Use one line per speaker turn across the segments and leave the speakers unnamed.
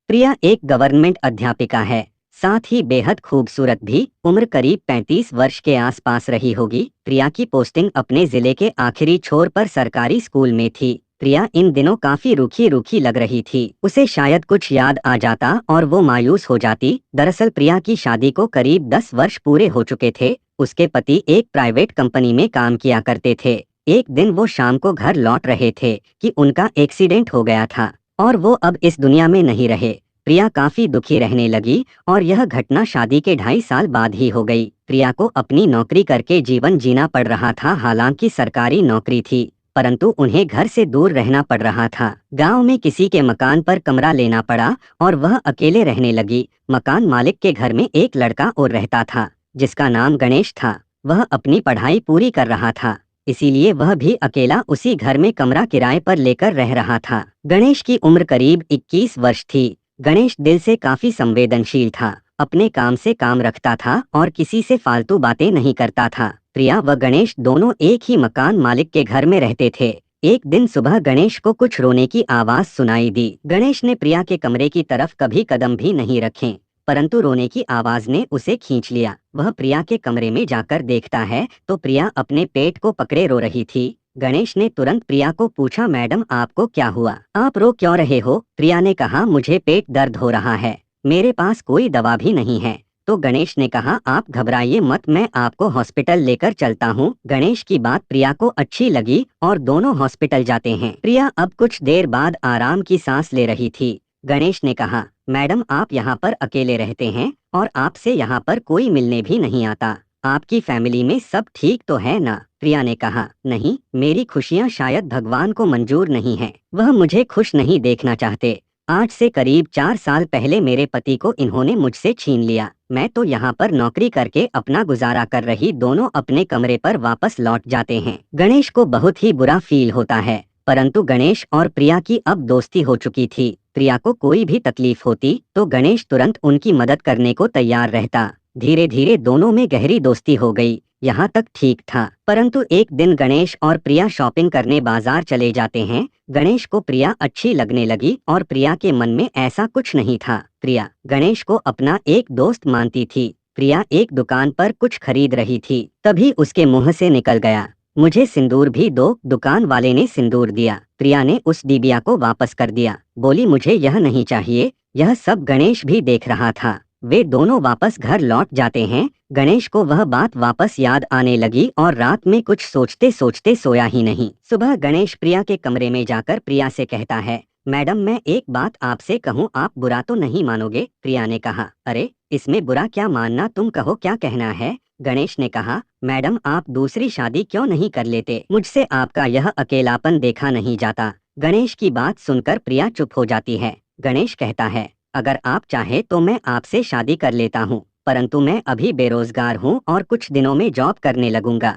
प्रिया एक गवर्नमेंट अध्यापिका है, साथ ही बेहद खूबसूरत भी। उम्र करीब 35 वर्ष के आसपास रही होगी। प्रिया की पोस्टिंग अपने जिले के आखिरी छोर पर सरकारी स्कूल में थी। प्रिया इन दिनों काफी रूखी रूखी लग रही थी। उसे शायद कुछ याद आ जाता और वो मायूस हो जाती। दरअसल प्रिया की शादी को करीब 10 वर्ष पूरे हो चुके थे। उसके पति एक प्राइवेट कंपनी में काम किया करते थे। एक दिन वो शाम को घर लौट रहे थे कि उनका एक्सीडेंट हो गया था और वो अब इस दुनिया में नहीं रहे। प्रिया काफी दुखी रहने लगी और यह घटना शादी के 2.5 साल बाद ही हो गई। प्रिया को अपनी नौकरी करके जीवन जीना पड़ रहा था। हालांकि सरकारी नौकरी थी, परंतु उन्हें घर से दूर रहना पड़ रहा था। गांव में किसी के मकान पर कमरा लेना पड़ा और वह अकेले रहने लगी। मकान मालिक के घर में एक लड़का और रहता था जिसका नाम गणेश था। वह अपनी पढ़ाई पूरी कर रहा था, इसीलिए वह भी अकेला उसी घर में कमरा किराए पर लेकर रह रहा था। गणेश की उम्र करीब 21 वर्ष थी। गणेश दिल से काफी संवेदनशील था, अपने काम से काम रखता था और किसी से फालतू बातें नहीं करता था। प्रिया व गणेश दोनों एक ही मकान मालिक के घर में रहते थे। एक दिन सुबह गणेश को कुछ रोने की आवाज सुनाई दी। गणेश ने प्रिया के कमरे की तरफ कभी कदम भी नहीं रखे, परंतु रोने की आवाज ने उसे खींच लिया। वह प्रिया के कमरे में जाकर देखता है तो प्रिया अपने पेट को पकड़े रो रही थी। गणेश ने तुरंत प्रिया को पूछा, मैडम आपको क्या हुआ, आप रो क्यों रहे हो? प्रिया ने कहा, मुझे पेट दर्द हो रहा है, मेरे पास कोई दवा भी नहीं है। तो गणेश ने कहा, आप घबराइए मत, मैं आपको हॉस्पिटल लेकर चलता हूँ। गणेश की बात प्रिया को अच्छी लगी और दोनों हॉस्पिटल जाते हैं। प्रिया अब कुछ देर बाद आराम की सांस ले रही थी। गणेश ने कहा, मैडम आप यहाँ पर अकेले रहते हैं और आपसे यहाँ पर कोई मिलने भी नहीं आता, आपकी फैमिली में सब ठीक तो है ना? प्रिया ने कहा, नहीं, मेरी खुशियाँ शायद भगवान को मंजूर नहीं है, वह मुझे खुश नहीं देखना चाहते। आज से करीब 4 साल पहले मेरे पति को इन्होंने मुझसे छीन लिया। मैं तो यहाँ पर नौकरी करके अपना गुजारा कर रही। दोनों अपने कमरे पर वापस लौट जाते हैं। गणेश को बहुत ही बुरा फील होता है, परंतु गणेश और प्रिया की अब दोस्ती हो चुकी थी। प्रिया को कोई भी तकलीफ होती तो गणेश तुरंत उनकी मदद करने को तैयार रहता। धीरे धीरे दोनों में गहरी दोस्ती हो गई। यहाँ तक ठीक था, परंतु एक दिन गणेश और प्रिया शॉपिंग करने बाजार चले जाते हैं। गणेश को प्रिया अच्छी लगने लगी और प्रिया के मन में ऐसा कुछ नहीं था। प्रिया गणेश को अपना एक दोस्त मानती थी। प्रिया एक दुकान पर कुछ खरीद रही थी, तभी उसके मुंह से निकल गया, मुझे सिंदूर भी दो। दुकान वाले ने सिंदूर दिया। प्रिया ने उस डिबिया को वापस कर दिया, बोली मुझे यह नहीं चाहिए। यह सब गणेश भी देख रहा था। वे दोनों वापस घर लौट जाते हैं। गणेश को वह बात वापस याद आने लगी और रात में कुछ सोचते सोचते सोया ही नहीं। सुबह गणेश प्रिया के कमरे में जाकर प्रिया से कहता है, मैडम मैं एक बात आपसे कहूँ, आप बुरा तो नहीं मानोगे? प्रिया ने कहा, अरे इसमें बुरा क्या मानना, तुम कहो क्या कहना है? गणेश ने कहा, मैडम आप दूसरी शादी क्यों नहीं कर लेते? मुझसे आपका यह अकेलापन देखा नहीं जाता। गणेश की बात सुनकर प्रिया चुप हो जाती है। गणेश कहता है, अगर आप चाहे तो मैं आपसे शादी कर लेता हूँ, परंतु मैं अभी बेरोजगार हूँ और कुछ दिनों में जॉब करने लगूंगा।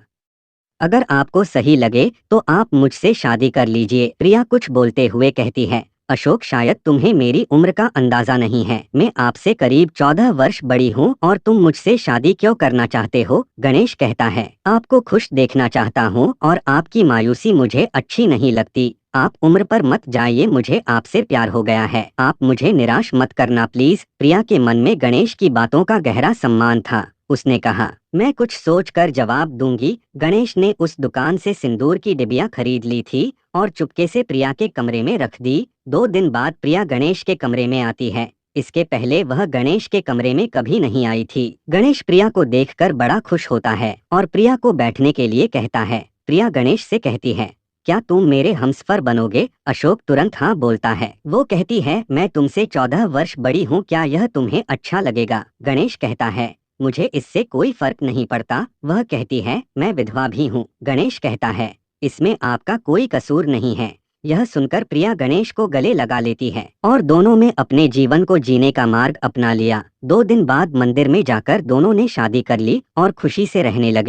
अगर आपको सही लगे तो आप मुझसे शादी कर लीजिए। प्रिया कुछ बोलते हुए कहती है, अशोक शायद तुम्हें मेरी उम्र का अंदाजा नहीं है, मैं आपसे करीब 14 वर्ष बड़ी हूँ और तुम मुझसे शादी क्यों करना चाहते हो? गणेश कहता है, आपको खुश देखना चाहता हूँ और आपकी मायूसी मुझे अच्छी नहीं लगती। आप उम्र पर मत जाइए, मुझे आपसे प्यार हो गया है, आप मुझे निराश मत करना प्लीज। प्रिया के मन में गणेश की बातों का गहरा सम्मान था। उसने कहा, मैं कुछ सोचकर जवाब दूंगी। गणेश ने उस दुकान से सिंदूर की डिबिया खरीद ली थी और चुपके से प्रिया के कमरे में रख दी। 2 दिन बाद प्रिया गणेश के कमरे में आती है। इसके पहले वह गणेश के कमरे में कभी नहीं आई थी। गणेश प्रिया को देखकर बड़ा खुश होता है और प्रिया को बैठने के लिए कहता है। प्रिया गणेश से कहती है, क्या तुम मेरे हमसफर बनोगे? अशोक तुरंत हाँ बोलता है। वो कहती है, मैं तुमसे 14 वर्ष बड़ी हूँ, क्या यह तुम्हें अच्छा लगेगा? गणेश कहता है, मुझे इससे कोई फर्क नहीं पड़ता। वह कहती है, मैं विधवा भी हूँ। गणेश कहता है, इसमें आपका कोई कसूर नहीं है। यह सुनकर प्रिया गणेश को गले लगा लेती है और दोनों ने अपने जीवन को जीने का मार्ग अपना लिया। 2 दिन बाद मंदिर में जाकर दोनों ने शादी कर ली और खुशी से रहने लगे।